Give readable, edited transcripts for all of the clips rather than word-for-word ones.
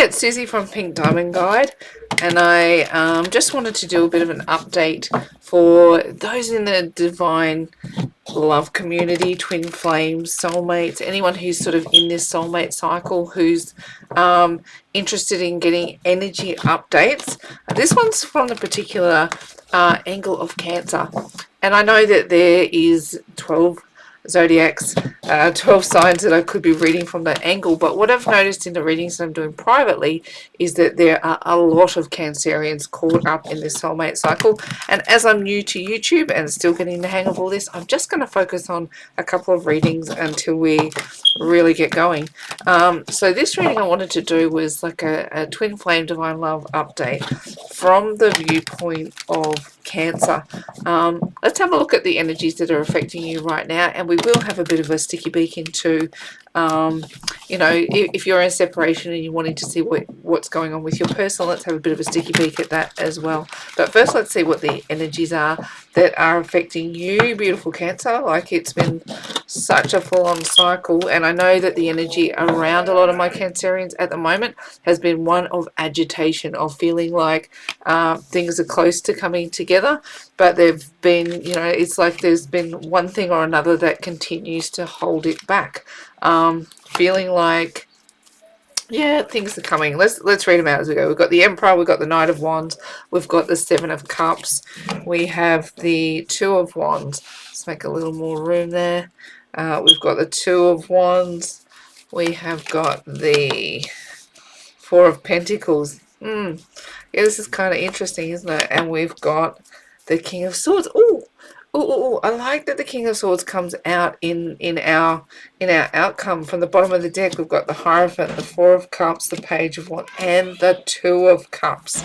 Hi, it's Susie from Pink Diamond Guide, and I just wanted to do a bit of an update for those in the divine love community, twin flames, soulmates, anyone who's sort of in this soulmate cycle, who's interested in getting energy updates. This one's from the particular angle of Cancer, and I know that there is 12 zodiacs, 12 signs that I could be reading from that angle, but what I've noticed in the readings that I'm doing privately is that there are a lot of Cancerians caught up in this soulmate cycle. And as I'm new to YouTube and still getting the hang of all this, I'm just going to focus on a couple of readings until we really get going. So this reading I wanted to do was like a twin flame divine love update from the viewpoint of Cancer. Let's have a look at the energies that are affecting you right now, and we will have a bit of a sticky beak into you know, if you're in separation and you're wanting to see what's going on with your person, let's have a bit of a sticky beak at that as well. But first, let's see what the energies are that are affecting you, beautiful Cancer. Like, it's been such a full-on cycle, and I know that the energy around a lot of my Cancerians at the moment has been one of agitation, of feeling like things are close to coming together, but they've been, you know, it's like there's been one thing or another that continues to hold it back. Feeling like, yeah, things are coming. Let's read them out as we go. We've got the Emperor, we've got the Knight of Wands, we've got the Seven of Cups, we have the Two of Wands. Let's make a little more room there. We've got the Two of Wands, we have got the Four of Pentacles. Yeah, this is kind of interesting, isn't it? And we've got the King of Swords. Oh, I like that the King of Swords comes out in our outcome. From the bottom of the deck, we've got the Hierophant, the Four of Cups, the Page of Wands, and the Two of Cups.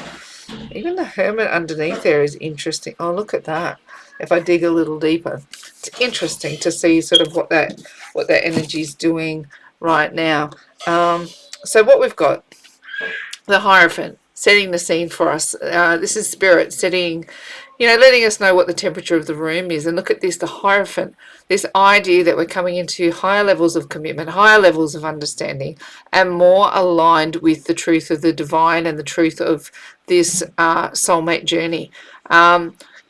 Even the Hermit underneath there is interesting. Oh, look at that. If I dig a little deeper, it's interesting to see sort of what that energy is doing right now. So what we've got, the Hierophant, setting the scene for us. This is Spirit setting, you know, letting us know what the temperature of the room is. And look at this, the Hierophant, this idea that we're coming into higher levels of commitment, higher levels of understanding, and more aligned with the truth of the divine and the truth of this soulmate journey.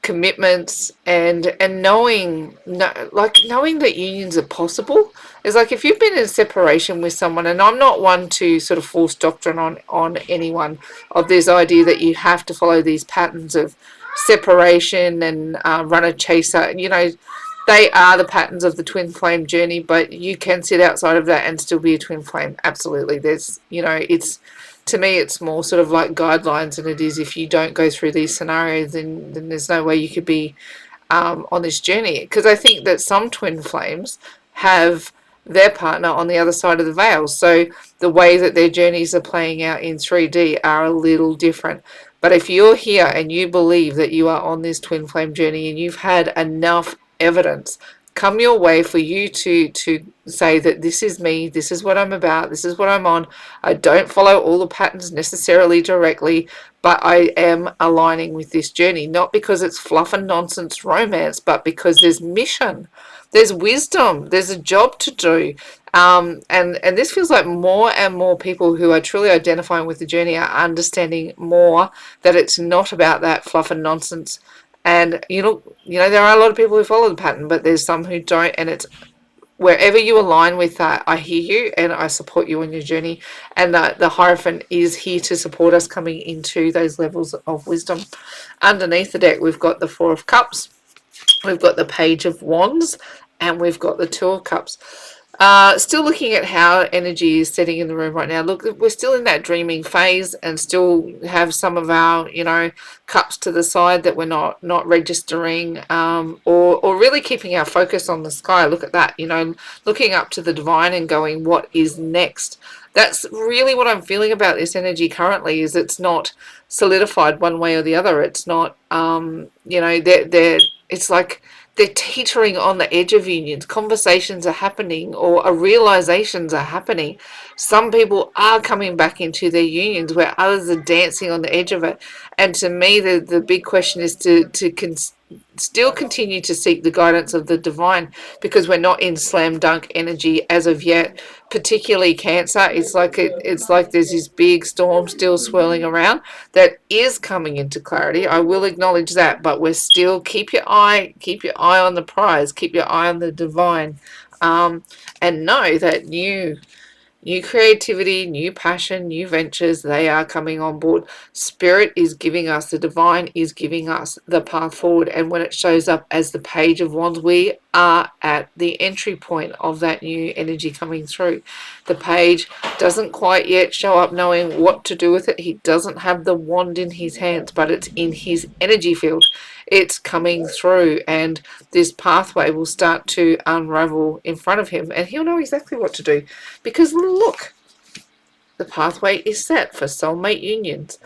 Commitments and knowing, like knowing that unions are possible. It's like if you've been in separation with someone, and I'm not one to sort of force doctrine on anyone of this idea that you have to follow these patterns of separation and run a chaser. You know, they are the patterns of the twin flame journey, but you can sit outside of that and still be a twin flame. Absolutely. There's, you know, it's, to me, it's more sort of like guidelines, and it is, if you don't go through these scenarios, then there's no way you could be on this journey. Because I think that some twin flames have their partner on the other side of the veil, so the way that their journeys are playing out in 3D are a little different. But if you're here and you believe that you are on this twin flame journey and you've had enough evidence come your way for you to say that this is me, this is what I'm about, this is what I'm on. I don't follow all the patterns necessarily directly, but I am aligning with this journey, not because it's fluff and nonsense romance, but because there's mission, there's wisdom, there's a job to do. And this feels like more and more people who are truly identifying with the journey are understanding more that it's not about that fluff and nonsense. And you know, there are a lot of people who follow the pattern, but there's some who don't, and it's wherever you align with that, I hear you and I support you on your journey. And the Hierophant is here to support us coming into those levels of wisdom. Underneath the deck, we've got the Four of Cups, we've got the Page of Wands, and we've got the Two of Cups. Still looking at how energy is setting in the room right now. Look, we're still in that dreaming phase and still have some of our, you know, cups to the side that we're not registering, or really keeping our focus on the sky. Look at that, you know, looking up to the divine and going, what is next? That's really what I'm feeling about this energy currently, is it's not solidified one way or the other. It's not, you know, it's like they're teetering on the edge of unions. Conversations are happening, or realizations are happening. Some people are coming back into their unions where others are dancing on the edge of it. And to me, the big question is to still continue to seek the guidance of the divine, because we're not in slam dunk energy as of yet. Particularly Cancer, it's like there's this big storm still swirling around that is coming into clarity. I will acknowledge that, but we're still, keep your eye on the prize, keep your eye on the divine, and know that new creativity, new passion, new ventures, they are coming on board. Spirit is giving us, the divine is giving us the path forward. And when it shows up as the Page of Wands, we are at the entry point of that new energy coming through. The page doesn't quite yet show up knowing what to do with it. He doesn't have the wand in his hands, but it's in his energy field. It's coming through, and this pathway will start to unravel in front of him, and he'll know exactly what to do. Because look, the pathway is set for soulmate unions.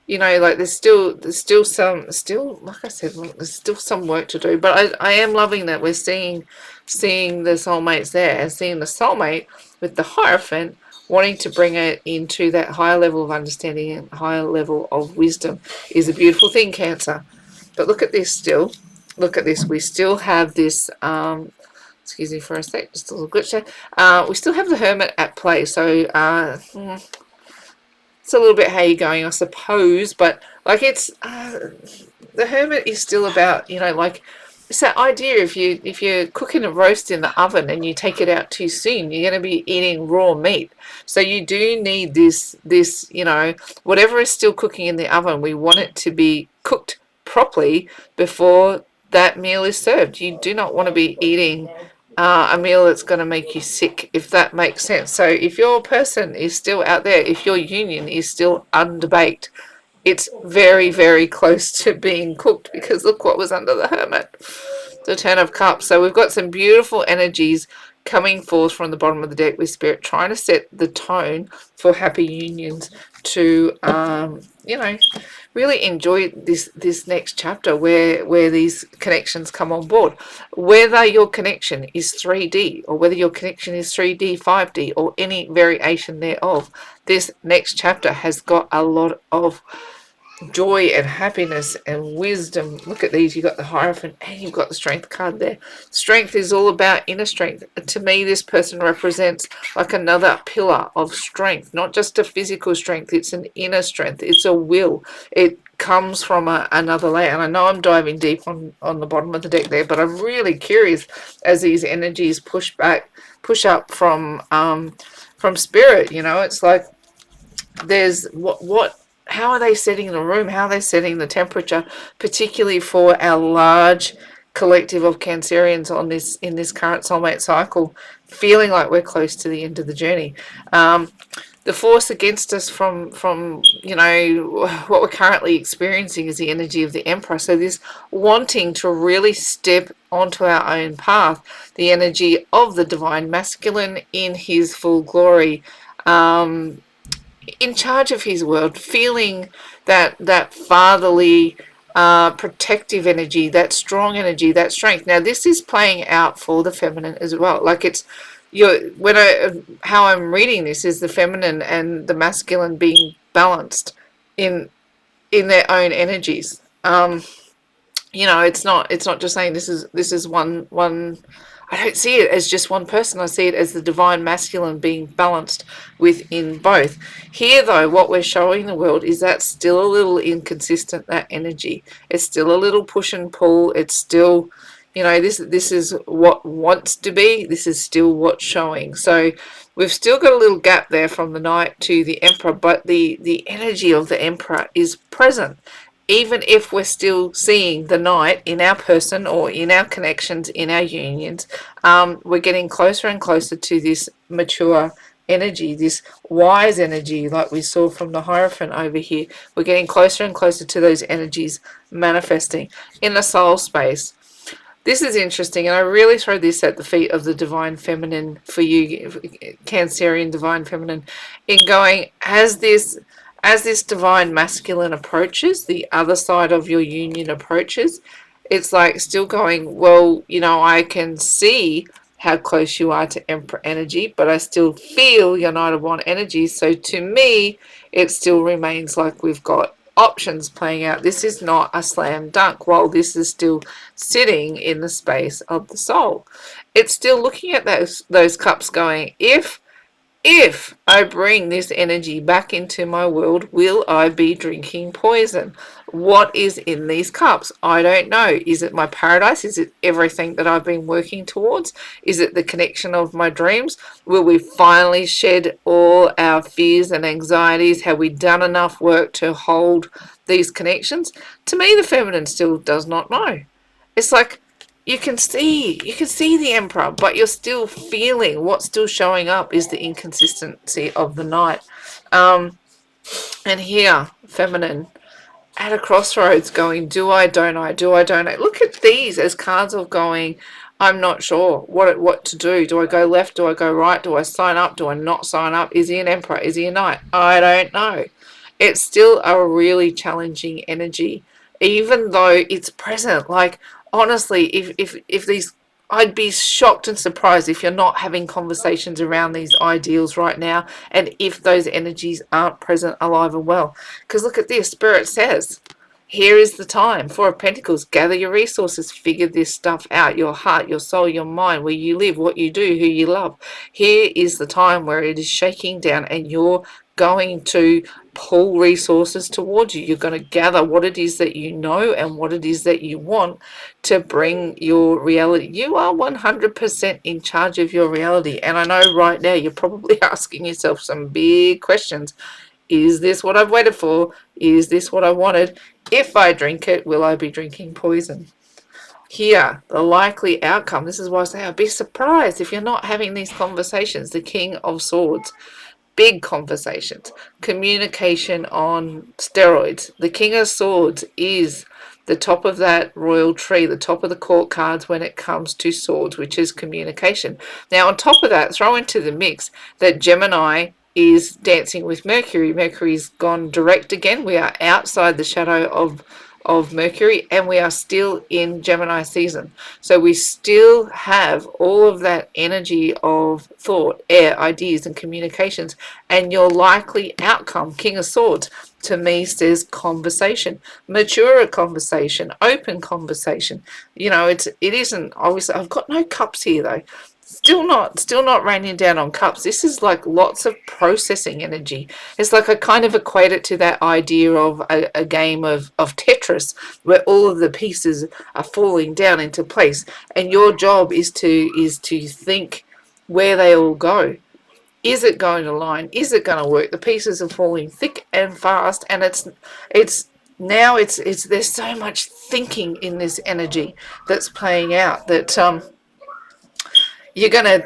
You know, like there's still like I said, there's still some work to do. But I am loving that we're seeing the soulmates there, and seeing the soulmate with the Hierophant wanting to bring it into that higher level of understanding and higher level of wisdom is a beautiful thing, Cancer. But look at this still. Look at this. We still have this, excuse me for a sec, just a little glitch there. We still have the Hermit at play. So it's a little bit how you're going, I suppose. But like it's, the Hermit is still about, you know, like it's that idea if you're cooking a roast in the oven and you take it out too soon, you're going to be eating raw meat. So you do need this, you know, whatever is still cooking in the oven, we want it to be cooked properly before that meal is served. You do not want to be eating a meal that's going to make you sick, if that makes sense. So if your person is still out there, if your union is still underbaked, it's very, very close to being cooked, because look what was under the Hermit, the Ten of Cups. So we've got some beautiful energies coming forth from the bottom of the deck with Spirit, trying to set the tone for happy unions to, you know, really enjoy this next chapter where these connections come on board. Whether your connection is 3D or whether your connection is 3D, 5D, or any variation thereof, this next chapter has got a lot of joy and happiness and wisdom. Look at these. You've got the Hierophant and you've got the Strength card there. Strength is all about inner strength. To me, this person represents like another pillar of strength, not just a physical strength. It's an inner strength. It's a will. It comes from another layer. And I know I'm diving deep on the bottom of the deck there, but I'm really curious as these energies push up from Spirit. You know, it's like there's how are they setting the room? How are they setting the temperature, particularly for our large collective of Cancerians in this current soulmate cycle, feeling like we're close to the end of the journey. The force against us from you know what we're currently experiencing is the energy of the Emperor. So this wanting to really step onto our own path, the energy of the divine masculine in his full glory. In charge of his world, feeling that fatherly, protective energy, that strong energy, that strength. Now, this is playing out for the feminine as well. Like it's how I'm reading this is the feminine and the masculine being balanced in their own energies. You know, it's not just saying this is one. I don't see it as just one person. I see it as the divine masculine being balanced within both. Here, though, what we're showing the world is that still a little inconsistent, that energy. It's still a little push and pull. It's still, you know, this is what wants to be. This is still what's showing. So we've still got a little gap there from the Knight to the Emperor, but the energy of the Emperor is present. Even if we're still seeing the Knight in our person or in our connections, in our unions, we're getting closer and closer to this mature energy, this wise energy like we saw from the Hierophant over here. We're getting closer and closer to those energies manifesting in the soul space. This is interesting, and I really throw this at the feet of the divine feminine for you, Cancerian divine feminine, in going, as this divine masculine approaches, the other side of your union approaches, it's like still going, well, you know, I can see how close you are to Emperor energy, but I still feel your Knight of Wands energy. So to me, it still remains like we've got options playing out. This is not a slam dunk while this is still sitting in the space of the soul. It's still looking at those cups going, if I bring this energy back into my world, will I be drinking poison? What is in these cups? I don't know. Is it my paradise? Is it everything that I've been working towards? Is it the connection of my dreams? Will we finally shed all our fears and anxieties? Have we done enough work to hold these connections? To me, the feminine still does not know. It's like, you can see the emperor, but you're still feeling what's still showing up is the inconsistency of the night. And here, feminine, at a crossroads going, do I, don't I, do I, don't I? Look at these as cards of going, I'm not sure what to do. Do I go left? Do I go right? Do I sign up? Do I not sign up? Is he an emperor? Is he a knight? I don't know. It's still a really challenging energy, even though it's present. Like, honestly, if these, I'd be shocked and surprised if you're not having conversations around these ideals right now, and if those energies aren't present, alive and well. Because look at this, Spirit says, here is the time. Four of Pentacles, gather your resources, figure this stuff out, your heart, your soul, your mind, where you live, what you do, who you love. Here is the time where it is shaking down and you're going to pull resources towards you. You're going to gather what it is that you know and what it is that you want to bring your reality. You are 100% in charge of your reality. And I know right now you're probably asking yourself some big questions. Is this what I've waited for? Is this what I wanted? If I drink it, will I be drinking poison? Here, the likely outcome. This is why I say I'd be surprised if you're not having these conversations. The King of Swords. Big conversations. Communication on steroids. The King of Swords is the top of that royal tree, the top of the court cards when it comes to swords, which is communication. Now, on top of that, throw into the mix that Gemini is dancing with Mercury. Mercury's gone direct again. We are outside the shadow of Mercury, and we are still in Gemini season. So we still have all of that energy of thought, air, ideas, and communications. And your likely outcome, King of Swords, to me says conversation, mature conversation, open conversation. You know, it isn't obviously. I've got no cups here though. Still not raining down on cups. This is like lots of processing energy. It's like I kind of equate it to that idea of a game of Tetris where all of the pieces are falling down into place, and your job is to think where they all go. Is it going to line? Is it going to work? The pieces are falling thick and fast, and it's there's so much thinking in this energy that's playing out that you're gonna,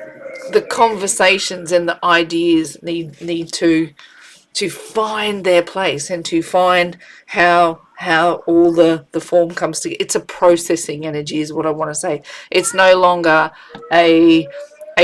the conversations and the ideas need to find their place and to find how all the form comes together. It's a processing energy is what I want to say. It's no longer a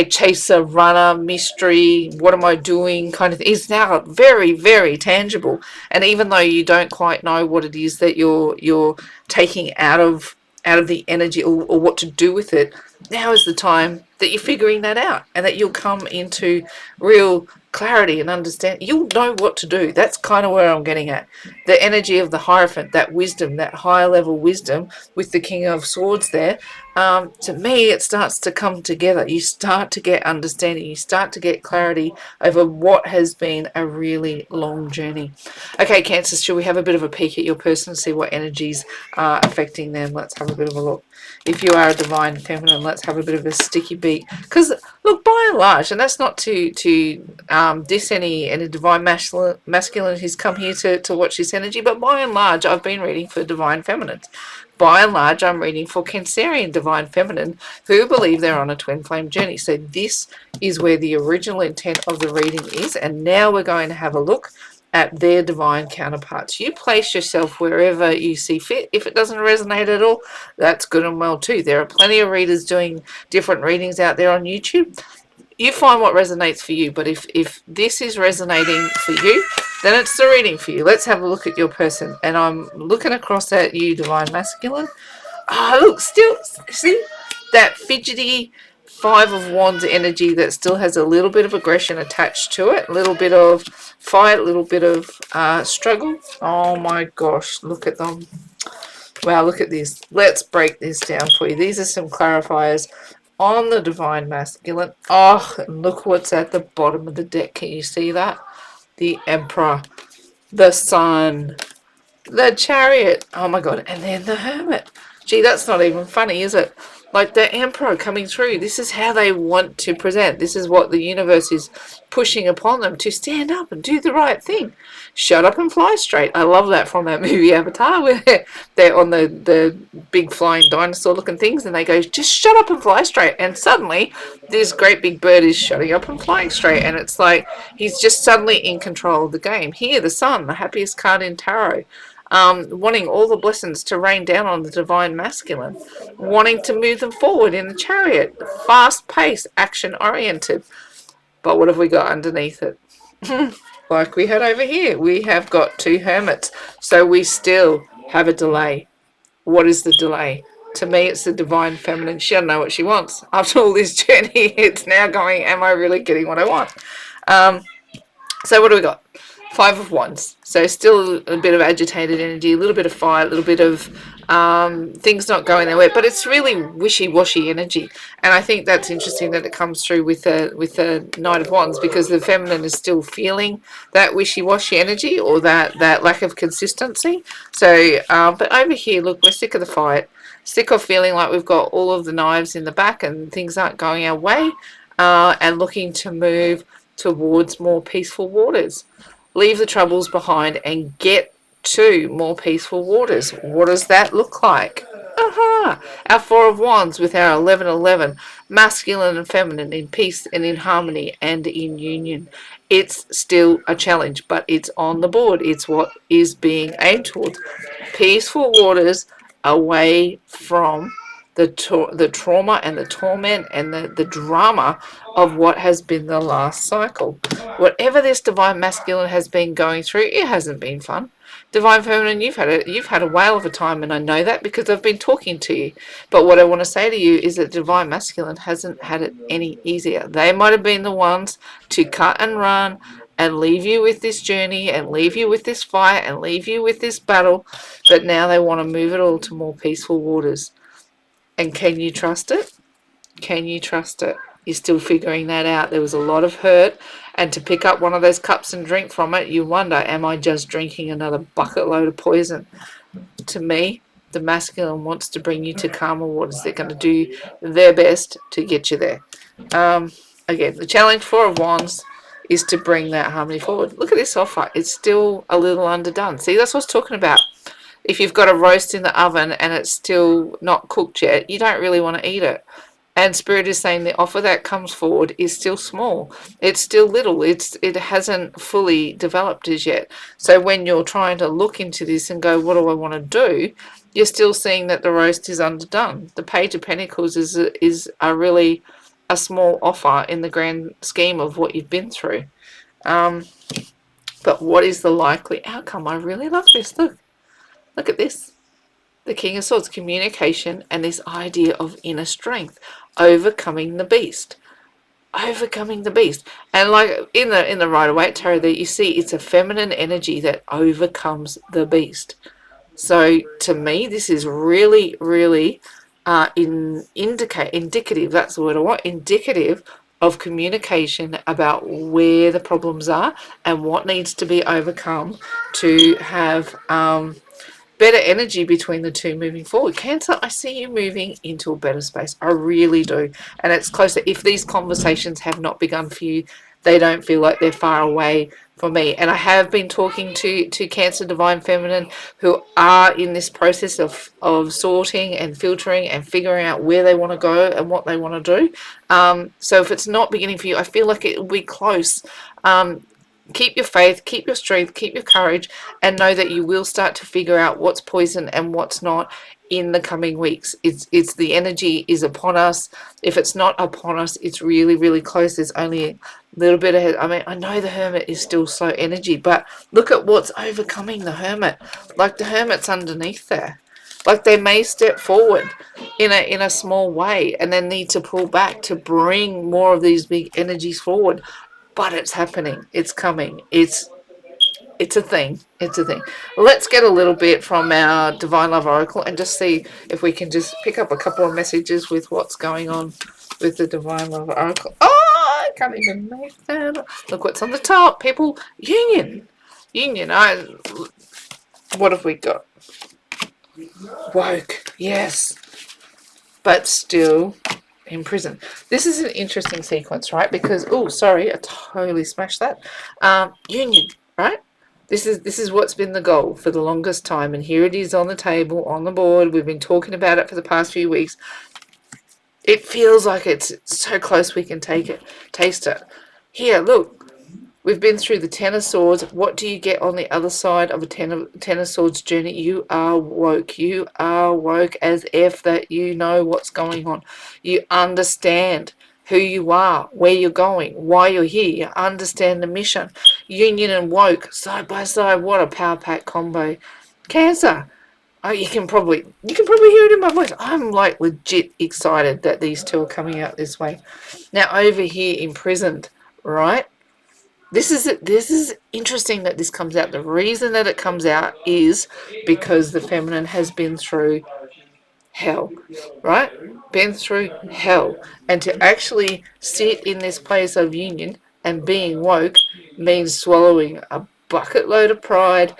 chaser, runner, mystery, what am I doing kind of thing. It's now very, very tangible. And even though you don't quite know what it is that you're taking out of the energy or what to do with it, now is the time that you're figuring that out, and that you'll come into real clarity and understand. You'll know what to do. That's kind of where I'm getting at. The energy of the Hierophant, that wisdom, that higher level wisdom with the King of Swords there, to me it starts to come together. You start to get understanding. You start to get clarity over what has been a really long journey. Okay, Cancer, should we have a bit of a peek at your person, see what energies are affecting them? Let's have a bit of a look. If you are a divine feminine, let's have a bit of a sticky beat. Because, look, by and large, and that's not to diss any divine masculine who's come here to watch this energy, but by and large, I've been reading for divine feminines. By and large, I'm reading for Cancerian divine feminine who believe they're on a twin flame journey. So this is where the original intent of the reading is, and now we're going to have a look at their divine counterparts. You place yourself wherever you see fit. If it doesn't resonate at all, that's good and well too. There are plenty of readers doing different readings out there on YouTube. You find what resonates for you, but if this is resonating for you, then it's the reading for you. Let's have a look at your person. And I'm looking across at you, divine masculine. Oh, look, still, see that fidgety Five of Wands energy that still has a little bit of aggression attached to it, a little bit of fight, a little bit of struggle. Oh my gosh, look at them. Wow, look at this. Let's break this down for you. These are some clarifiers on the Divine Masculine. Oh, and look what's at the bottom of the deck. Can you see that? The Emperor, the Sun, the Chariot. Oh my god. And then the Hermit. Gee, that's not even funny, is it? Like the Emperor coming through. This is how they want to present. This is what the universe is pushing upon them, to stand up and do the right thing. Shut up and fly straight. I love that from that movie Avatar, where they're on the big flying dinosaur looking things, and they go, just shut up and fly straight. And suddenly this great big bird is shutting up and flying straight, and it's like he's just suddenly in control of the game. Here, the Sun, the happiest card in tarot. Wanting all the blessings to rain down on the Divine Masculine, wanting to move them forward in the Chariot, fast-paced, action-oriented. But what have we got underneath it? Like we had over here, we have got two Hermits, so we still have a delay. What is the delay? To me, it's the Divine Feminine. She doesn't know what she wants. After all this journey, it's now going, am I really getting what I want? So what do we got? Five of Wands. So still a bit of agitated energy, a little bit of fire, a little bit of things not going their way, but it's really wishy-washy energy. And I think that's interesting that it comes through with the Knight of Wands, because the feminine is still feeling that wishy-washy energy, or that lack of consistency. So, but over here, look, we're sick of the fight, sick of feeling like we've got all of the knives in the back and things aren't going our way, and looking to move towards more peaceful waters. Leave the troubles behind and get to more peaceful waters. What does that look like? Our Four of Wands with our 1111, masculine and feminine, in peace and in harmony and in union. It's still a challenge, but it's on the board. It's what is being aimed towards. Peaceful waters, away from the trauma and the torment and the drama of what has been the last cycle. Whatever this Divine Masculine has been going through, it hasn't been fun. Divine Feminine, you've had a whale of a time, and I know that because I've been talking to you. But what I want to say to you is that Divine Masculine hasn't had it any easier. They might have been the ones to cut and run and leave you with this journey and leave you with this fight and leave you with this battle, but now they want to move it all to more peaceful waters. And can you trust it? Can you trust it? You're still figuring that out. There was a lot of hurt, and to pick up one of those cups and drink from it, you wonder, am I just drinking another bucket load of poison? To me, the masculine wants to bring you to calmer waters. They're going to do their best to get you there. Again, the challenge, Four of Wands, is to bring that harmony forward. Look at this offer. It's still a little underdone. See, that's what I was talking about. If you've got a roast in the oven and it's still not cooked yet, you don't really want to eat it. And Spirit is saying the offer that comes forward is still small. It's still little. It hasn't fully developed as yet. So when you're trying to look into this and go, what do I want to do? You're still seeing that the roast is underdone. The Page of Pentacles is a really a small offer in the grand scheme of what you've been through. But what is the likely outcome? I really love this. Look at this. The King of Swords, communication, and this idea of inner strength, overcoming the beast. Overcoming the beast. And like in the Rider-Waite Tarot there, you see it's a feminine energy that overcomes the beast. So to me, this is really, really indicative, that's the word I want, indicative of communication about where the problems are and what needs to be overcome to have better energy between the two moving forward. Cancer, I see you moving into a better space. I really do. And it's closer. If these conversations have not begun for you, they don't feel like they're far away for me. And I have been talking to Cancer Divine Feminine who are in this process of sorting and filtering and figuring out where they want to go and what they want to do. So if it's not beginning for you, I feel like it will be close. Keep your faith, keep your strength, keep your courage, and know that you will start to figure out what's poison and what's not in the coming weeks. It's the energy is upon us. If it's not upon us, it's really, really close. There's only a little bit ahead. I mean, I know the Hermit is still slow energy, but look at what's overcoming the Hermit. Like the Hermit's underneath there. Like they may step forward in a small way, and then need to pull back to bring more of these big energies forward. But it's happening. It's coming. It's a thing. It's a thing. Let's get a little bit from our Divine Love Oracle and just see if we can just pick up a couple of messages with what's going on with the Divine Love Oracle. Oh, I can't even make that. Look what's on the top, people. Union. Union. What have we got? Woke. Yes. But still in prison. This is an interesting sequence, right? Because, oh, sorry, I totally smashed that. Union, right? This is what's been the goal for the longest time, and here it is on the table, on the board. We've been talking about it for the past few weeks. It feels like it's so close we can take it, taste it. Here, look. We've been through the Ten of Swords. What do you get on the other side of a Ten of Swords journey? You are woke. You are woke as if that you know what's going on. You understand who you are, where you're going, why you're here. You understand the mission. Union and woke, side by side. What a power pack combo. Cancer. Oh, you can probably hear it in my voice. I'm like legit excited that these two are coming out this way. Now over here imprisoned, right? This is interesting that this comes out. The reason that it comes out is because the feminine has been through hell, right? Been through hell. And to actually sit in this place of union and being woke means swallowing a bucket load of pride,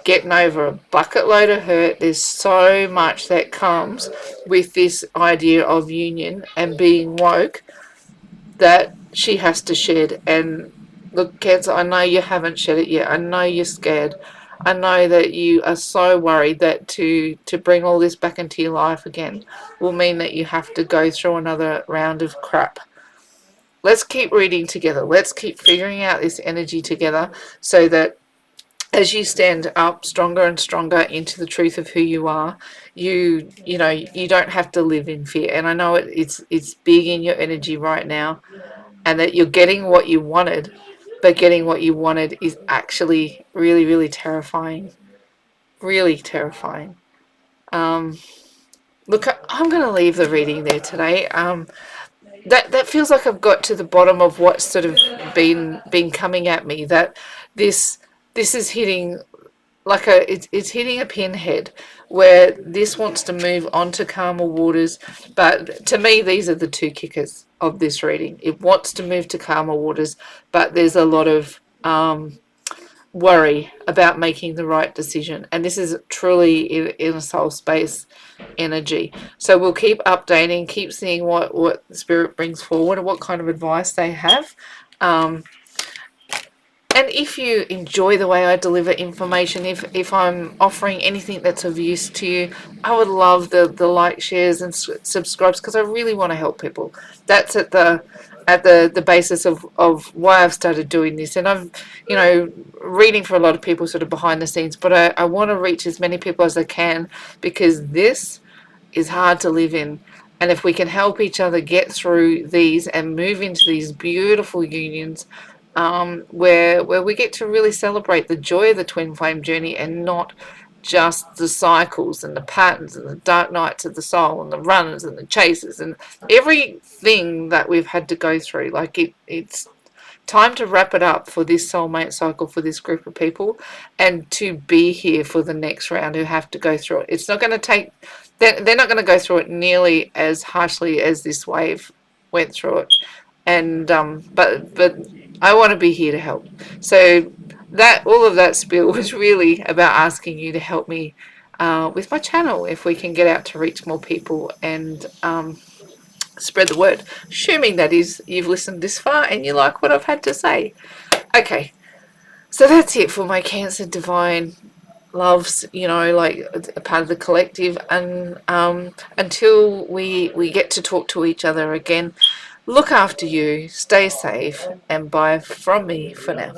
getting over a bucket load of hurt. There's so much that comes with this idea of union and being woke that she has to shed. And look, Cancer, I know you haven't shed it yet. I know you're scared. I know that you are so worried that to bring all this back into your life again will mean that you have to go through another round of crap. Let's keep reading together. Let's keep figuring out this energy together so that as you stand up stronger and stronger into the truth of who you are, you know, you don't have to live in fear. And I know it's big in your energy right now, and that you're getting what you wanted, but getting what you wanted is actually really, really terrifying. Really terrifying. Look, I'm going to leave the reading there today. That feels like I've got to the bottom of what's sort of been coming at me. That this is hitting like it's hitting a pinhead where this wants to move on to calmer waters. But to me, these are the two kickers of this reading. It wants to move to calmer waters, but there's a lot of worry about making the right decision. And this is truly in a soul space energy. So we'll keep updating, keep seeing what the spirit brings forward and what kind of advice they have. And if you enjoy the way I deliver information, if I'm offering anything that's of use to you, I would love the like, shares, and subscribes, because I really want to help people. That's at the basis of why I've started doing this. And I'm, reading for a lot of people sort of behind the scenes, but I want to reach as many people as I can, because this is hard to live in. And if we can help each other get through these and move into these beautiful unions, where we get to really celebrate the joy of the twin flame journey, and not just the cycles and the patterns and the dark nights of the soul and the runners and the chasers and everything that we've had to go through. Like it's time to wrap it up for this soulmate cycle, for this group of people, and to be here for the next round who have to go through it. It's not going to take, they're not going to go through it nearly as harshly as this wave went through it. And but I want to be here to help. So that all of that spiel was really about asking you to help me with my channel, if we can get out to reach more people and spread the word. Assuming that is you've listened this far and you like what I've had to say. Okay, so that's it for my Cancer Divine loves, like a part of the collective. And until we get to talk to each other again, look after you, stay safe, and bye from me for now.